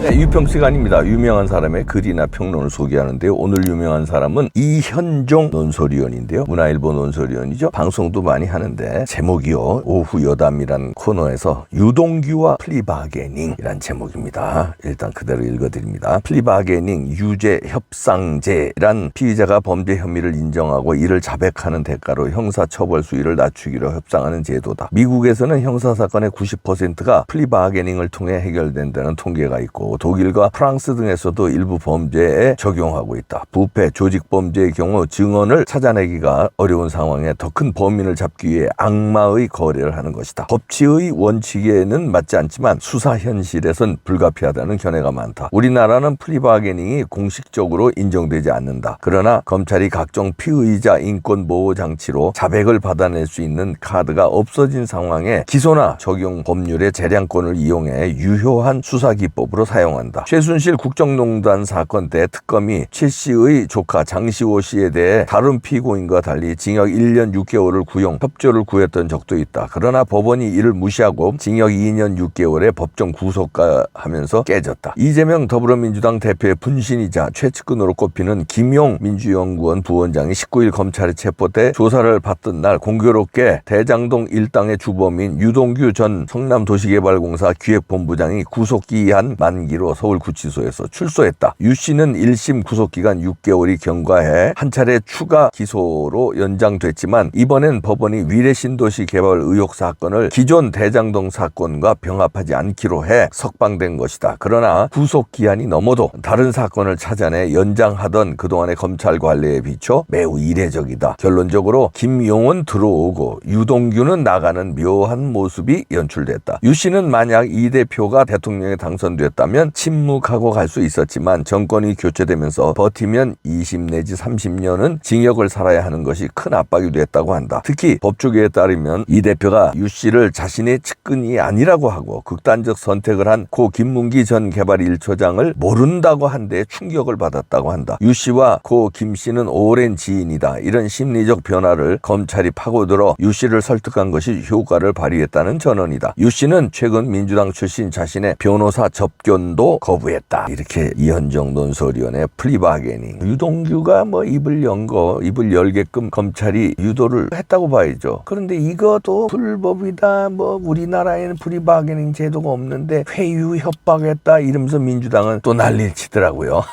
네, 유평 시간입니다. 유명한 사람의 글이나 평론을 소개하는데요. 오늘 유명한 사람은 이현종 논설위원인데요. 문화일보 논설위원이죠. 방송도 많이 하는데 제목이요. 오후 여담이란 코너에서 유동규와 플리바게닝이란 제목입니다. 일단 그대로 읽어드립니다. 플리바게닝, 유죄, 협상제란 피의자가 범죄 혐의를 인정하고 이를 자백하는 대가로 형사처벌 수위를 낮추기로 협상하는 제도다. 미국에서는 형사사건의 90%가 플리바게닝을 통해 해결된다는 통계가 있고 독일과 프랑스 등에서도 일부 범죄에 적용하고 있다. 부패, 조직범죄의 경우 증언을 찾아내기가 어려운 상황에 더 큰 범인을 잡기 위해 악마의 거래를 하는 것이다. 법치의 원칙에는 맞지 않지만 수사 현실에선 불가피하다는 견해가 많다. 우리나라는 플리바게닝이 공식적으로 인정되지 않는다. 그러나 검찰이 각종 피의자 인권보호 장치로 자백을 받아낼 수 있는 카드가 없어진 상황에 기소나 적용 법률의 재량권을 이용해 유효한 수사기법으로 사용한다. 최순실 국정농단 사건 때 특검이 최 씨의 조카 장시호 씨에 대해 다른 피고인과 달리 징역 1년 6개월을 구형, 협조를 구했던 적도 있다. 그러나 법원이 이를 무시하고 징역 2년 6개월에 법정 구속하면서 깨졌다. 이재명 더불어민주당 대표의 분신이자 최측근으로 꼽히는 김용 민주연구원 부원장이 19일 검찰에 체포돼 조사를 받던 날 공교롭게 대장동 일당의 주범인 유동규 전 성남도시개발공사 기획본부장이 구속기한 만기로 서울구치소에서 출소했다. 유 씨는 1심 구속기간 6개월이 경과해 한 차례 추가 기소로 연장됐지만 이번엔 법원이 위례신도시 개발 의혹 사건을 기존 대장동 사건과 병합하지 않기로 해 석방된 것이다. 그러나 구속기한이 넘어도 다른 사건을 찾아내 연장하던 그동안의 검찰 관리에 비춰 매우 이례적이다. 결론적으로 김용은 들어오고 유동규는 나가는 묘한 모습이 연출됐다. 유 씨는 만약 이 대표가 대통령에 당선됐다면 침묵하고 갈 수 있었지만 정권이 교체되면서 버티면 20 내지 30년은 징역을 살아야 하는 것이 큰 압박이 됐다고 한다. 특히 법조계에 따르면 이 대표가 유 씨를 자신의 측근이 아니라고 하고 극단적 선택을 한 고 김문기 전 개발 1처장을 모른다고 한 데 충격을 받았다고 한다. 유 씨와 고 김 씨는 오랜 지인이다. 이런 심리적 변화를 검찰이 파고들어 유 씨를 설득한 것이 효과를 발휘했다는 전언이다. 유 씨는 최근 민주당 출신 자신의 변호사 접견도 거부했다. 이렇게 이현종 논설위원의 플리바게닝. 유동규가 입을 열게끔 검찰이 유도를 했다고 봐야죠. 그런데 이것도 불법이다. 우리나라에는 플리바게닝 제도가 없는데 회유 협박했다 이러면서 민주당은 또 난리를 치더라고요.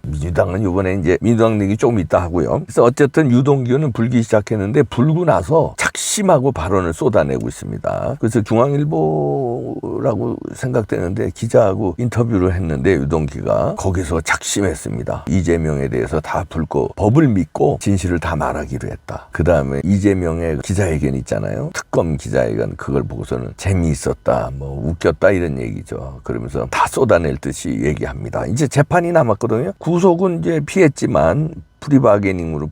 민주당은 이번에 이제 민주당 얘기 조금 있다 하고요. 그래서 어쨌든 유동규는 불기 시작했는데 불고 나서 작심하고 발언을 쏟아내고 있습니다. 그래서 중앙일보라고 생각되는데 기자하고 인터뷰를 했는데 유동규가 거기서 작심했습니다. 이재명에 대해서 다 불고 법을 믿고 진실을 다 말하기로 했다. 그 다음에 이재명의 기자회견 있잖아요. 특검 기자회견 그걸 보고서는 재미있었다, 웃겼다 이런 얘기죠. 그러면서 다 쏟아낼 듯이 얘기합니다. 이제 재판이 남았거든요. 구속은 이제 피했지만 플리바게닝으로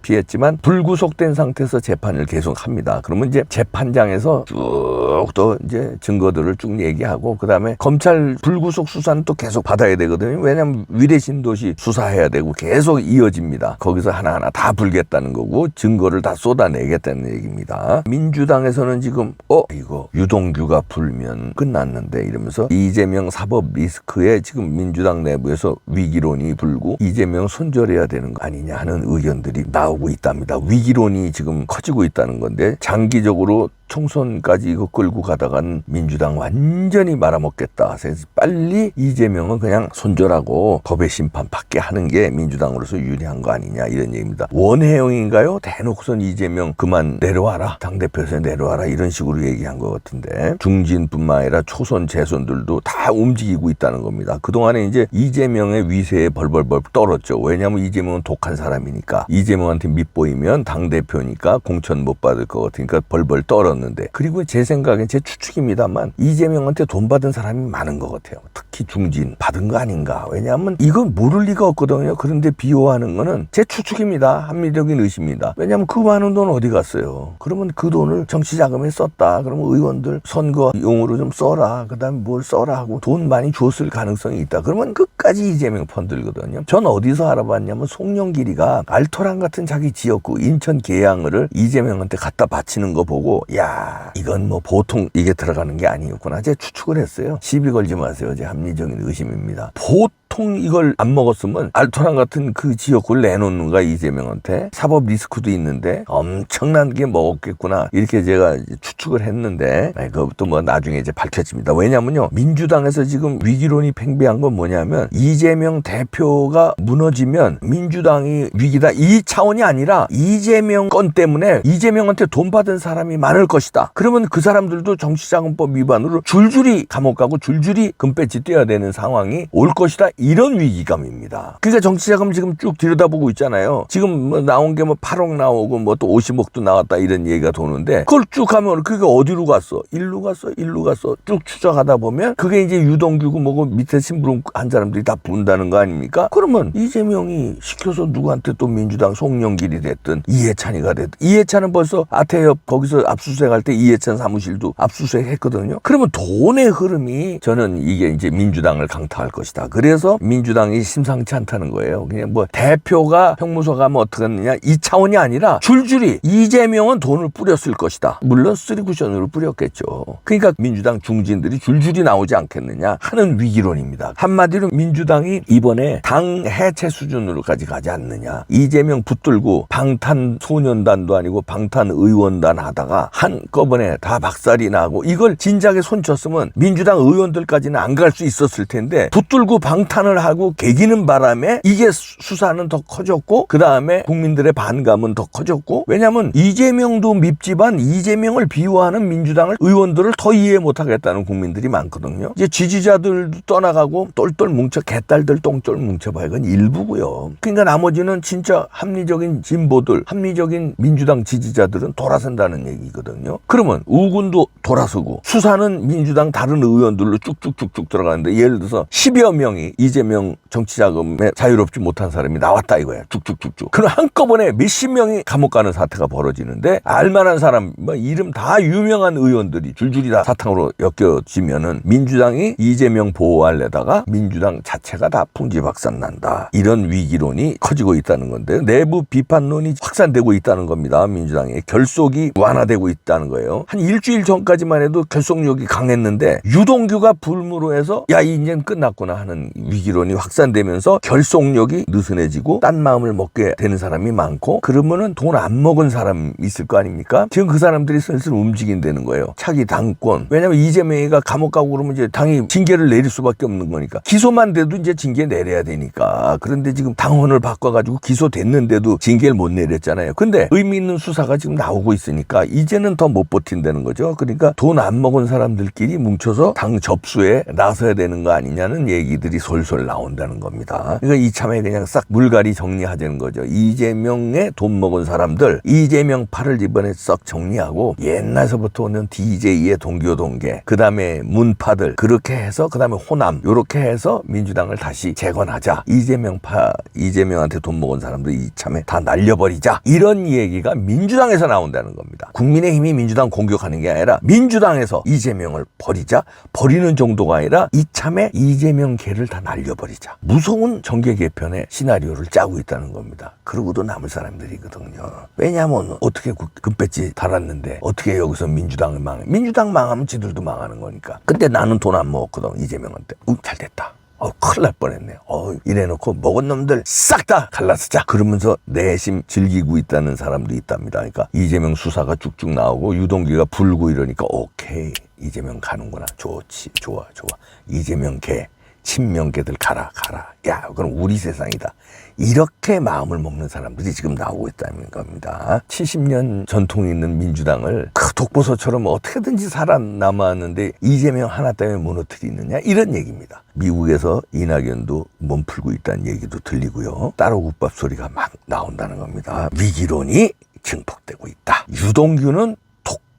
피했지만 불구속된 상태에서 재판을 계속합니다. 그러면 이제 재판장에서 쭉 또 이제 증거들을 쭉 얘기하고 그 다음에 검찰 불구속 수사는 또 계속 받아야 되거든요. 왜냐하면 위례신도시 수사해야 되고 계속 이어집니다. 거기서 하나하나 다 불겠다는 거고 증거를 다 쏟아내겠다는 얘기입니다. 민주당에서는 지금 이거 유동규가 불면 끝났는데 이러면서 이재명 사법 리스크에 지금 민주당 내부에서 위기론이 불고 이재명 손절해야 되는 거 아니냐 하는 의견들이 나오고 있답니다. 위기론이 지금 커지고 있다는 건데 장기적으로 총선까지 이거 끌고 가다간 민주당 완전히 말아먹겠다. 그래서 빨리 이재명은 그냥 손절하고 법의 심판 받게 하는 게 민주당으로서 유리한 거 아니냐 이런 얘기입니다. 원혜영인가요? 대놓고선 이재명 그만 내려와라. 당대표에서 내려와라. 이런 식으로 얘기한 것 같은데 중진뿐만 아니라 초선 재선들도 다 움직이고 있다는 겁니다. 그동안에 이제 이재명의 위세에 벌벌벌 떨었죠. 왜냐하면 이재명은 독한 사람이니까 이재명한테 밑보이면 당대표니까 공천 못 받을 것 같으니까 벌벌 떨었는데 그리고 제 생각엔 제 추측입니다만 이재명한테 돈 받은 사람이 많은 것 같아요. 특히 중진 받은 거 아닌가. 왜냐하면 이건 모를 리가 없거든요. 그런데 비호하는 거는 제 추측입니다. 합리적인 의심입니다. 왜냐하면 그 많은 돈 어디 갔어요. 그러면 그 돈을 정치자금에 썼다. 그러면 의원들 선거용으로 좀 써라. 그 다음에 뭘 써라 하고 돈 많이 줬을 가능성이 있다. 그러면 끝까지 이재명 펀들거든요. 전 어디서 알아봤냐면 송영길이가 알토란 같은 자기 지역구 인천 계양을 이재명한테 갖다 바치는 거 보고 야 야, 이건 뭐 보통 이게 들어가는 게 아니었구나. 제가 추측을 했어요. 시비 걸지 마세요. 제 합리적인 의심입니다. 보통 이걸 안 먹었으면 알토란 같은 그 지역구를 내놓는가, 이재명한테. 사법 리스크도 있는데 엄청난 게 먹었겠구나, 이렇게 제가 추측을 했는데, 그것도 뭐 나중에 이제 밝혀집니다. 왜냐면요, 민주당에서 지금 위기론이 팽배한 건 뭐냐면, 이재명 대표가 무너지면 민주당이 위기다, 이 차원이 아니라 이재명 건 때문에 이재명한테 돈 받은 사람이 많을 것이다. 그러면 그 사람들도 정치자금법 위반으로 줄줄이 감옥 가고 줄줄이 금배지 떼야 되는 상황이 올 것이다, 이런 위기감입니다. 그러니까 정치자금 지금 쭉 들여다보고 있잖아요. 지금 뭐 나온 게 뭐 8억 나오고 뭐 또 50억도 나왔다, 이런 얘기가 도는데, 그걸 쭉 하면 그게 어디로 갔어? 일로 갔어? 일로 갔어? 쭉 추적하다 보면 그게 이제 유동규고 뭐고 밑에 심부름 한 사람들이 다 분다는 거 아닙니까? 그러면 이재명이 시켜서 누구한테 또 민주당 송영길이 됐든 이해찬이가 됐든, 이해찬은 벌써 아태협 거기서 압수수색할 때 이해찬 사무실도 압수수색했거든요. 그러면 돈의 흐름이, 저는 이게 이제 민주당을 강타할 것이다. 그래서 민주당이 심상치 않다는 거예요. 그냥 뭐 대표가 형무소 가면 어떻게 하느냐, 이 차원이 아니라 줄줄이 이재명은 돈을 뿌렸을 것이다. 물론 쓰리쿠션으로 뿌렸겠죠. 그러니까 민주당 중진들이 줄줄이 나오지 않겠느냐 하는 위기론입니다. 한마디로 민주당이 이번에 당 해체 수준으로까지 가지 않느냐. 이재명 붙들고 방탄소년단도 아니고 방탄의원단 하다가 한꺼번에 다 박살이 나고, 이걸 진작에 손쳤으면 민주당 의원들까지는 안 갈 수 있었을 텐데, 붙들고 방탄을 하고 개기는 바람에 이게 수사는 더 커졌고, 그 다음에 국민들의 반감은 더 커졌고, 왜냐하면 이재명도 밉지만 이재명을 비호하는 민주당을, 의원들을 더 이해 못하겠다는 국민들이 많거든요. 이제 지지자들도 떠나가고 똘똘 뭉쳐, 개딸들 똥똘 뭉쳐봐야 이건 일부고요. 그러니까 나머지는 진짜 합리적인 진보들, 합리적인 민주당 지지자들은 돌아선다는 얘기거든요. 그러면 우군도 돌아서고, 수사는 민주당 다른 의원들로 쭉쭉쭉쭉 들어가는데, 예를 들어서 10여 명이 이재명 정치자금에 자유롭지 못한 사람이 나왔다 이거야. 쭉쭉쭉쭉. 그럼 한꺼번에 몇십 명이 감옥 가는 사태가 벌어지는데, 알만한 사람, 뭐 이름 다 유명한 의원들이 줄줄이 다 사탕으로 엮여지면은 민주당이 이재명 보호하려다가 민주당 자체가 다 풍지박산 난다, 이런 위기론이 커지고 있다는 건데요. 내부 비판론이 확산되고 있다는 겁니다. 민주당의 결속이 완화되고 있다는 거예요. 한 일주일 전까지만 해도 결속력이 강했는데, 유동규가 불무로 해서 야, 이제는 끝났구나 하는 위기론이 확산되면서 결속력이 느슨해지고 딴 마음을 먹게 되는 사람이 많고, 그러면은 돈 안 먹은 사람 있을 거 아닙니까? 지금 그 사람들이 슬슬 움직인다는 거예요. 차기 당권. 왜냐면 이재명이가 감옥 가고 그러면 이제 당이 징계를 내릴 수밖에 없는 거니까. 기소만 돼도 이제 징계 내려야 되니까. 그런데 지금 당원을 바꿔가지고 기소됐는데도 징계를 못 내렸잖아요. 근데 의미 있는 수사가 지금 나오고 있으니까 이제는 더 못 버틴다는 거죠. 그러니까 돈 안 먹은 사람들끼리 뭉쳐서 당 접수에 나서야 되는 거 아니냐는 얘기들이 솔솔 나온다는 겁니다. 그러니까 이참에 그냥 싹 물갈이 정리하자는 거죠. 이재명의 돈 먹은 사람들, 이재명 팔을 이번에 싹 정리하고, 옛날서부터 오는 DJ의 동교동계, 그 다음에 문파들, 그렇게 해서 그 다음에 호남, 요렇게 해서 민주당을 다시 재건하자. 이재명파, 이재명한테 돈 먹은 사람들 이참에 다 날려버리자, 이런 얘기가 민주당에서 나온다는 겁니다. 국민의힘이 민주당 공격하는 게 아니라 민주당에서 이재명을 버리자, 버리는 정도가 아니라 이참에 이재명 개를 다 날려버리자. 무서운 정계 개편의 시나리오를 짜고 있다는 겁니다. 그러고도 남을 사람들이거든요. 왜냐하면 어떻게 금배지 달았는데 어떻게 여기서 민주당을 망해. 민주당 망하면 지들도 망하는 거니까. 근데 나는 돈 안 먹었거든, 이재명한테. 잘됐다. 큰일 날 뻔했네. 이래놓고 먹은 놈들 싹 다 갈라쓰자, 그러면서 내심 즐기고 있다는 사람도 있답니다. 그러니까 이재명 수사가 쭉쭉 나오고 유동규가 불고 이러니까 오케이, 이재명 가는구나. 좋지, 좋아. 이재명 개, 친명계들 가라. 야, 그럼 우리 세상이다. 이렇게 마음을 먹는 사람들이 지금 나오고 있다는 겁니다. 70년 전통이 있는 민주당을 그 독보소처럼 어떻게든지 살아남았는데 이재명 하나 때문에 무너뜨리느냐, 이런 얘기입니다. 미국에서 이낙연도 몸풀고 있다는 얘기도 들리고요. 따로 국밥 소리가 막 나온다는 겁니다. 위기론이 증폭되고 있다. 유동규는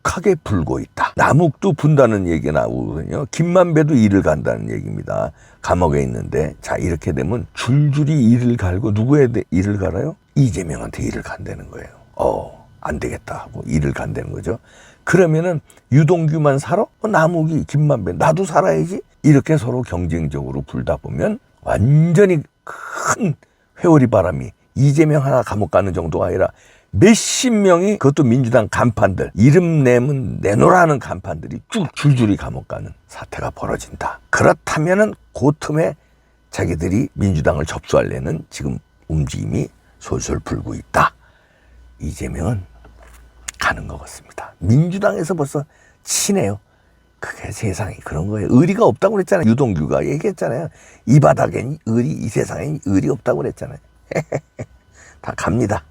하게 불고 있다. 남욱도 분다는 얘기가 나오거든요. 김만배도 이를 간다는 얘기입니다. 감옥에 있는데, 자, 이렇게 되면 줄줄이 이를 갈고, 누구에 이를 갈아요? 이재명한테 이를 간다는 거예요. 안 되겠다 하고 이를 간다는 거죠. 그러면은 유동규만 살아? 남욱이, 김만배, 나도 살아야지. 이렇게 서로 경쟁적으로 불다 보면 완전히 큰 회오리 바람이, 이재명 하나 감옥 가는 정도가 아니라 몇십 명이, 그것도 민주당 간판들, 이름 내면 내놓으라는 간판들이 쭉 줄줄이 감옥 가는 사태가 벌어진다. 그렇다면은 그 틈에 자기들이 민주당을 접수하려는 지금 움직임이 솔솔 불고 있다. 이재명은 가는 것 같습니다. 민주당에서 벌써 치네요. 그게 세상에 그런 거예요. 의리가 없다고 그랬잖아요. 유동규가 얘기했잖아요. 이 바닥엔 의리, 이 세상엔 의리 없다고 그랬잖아요. 다 갑니다.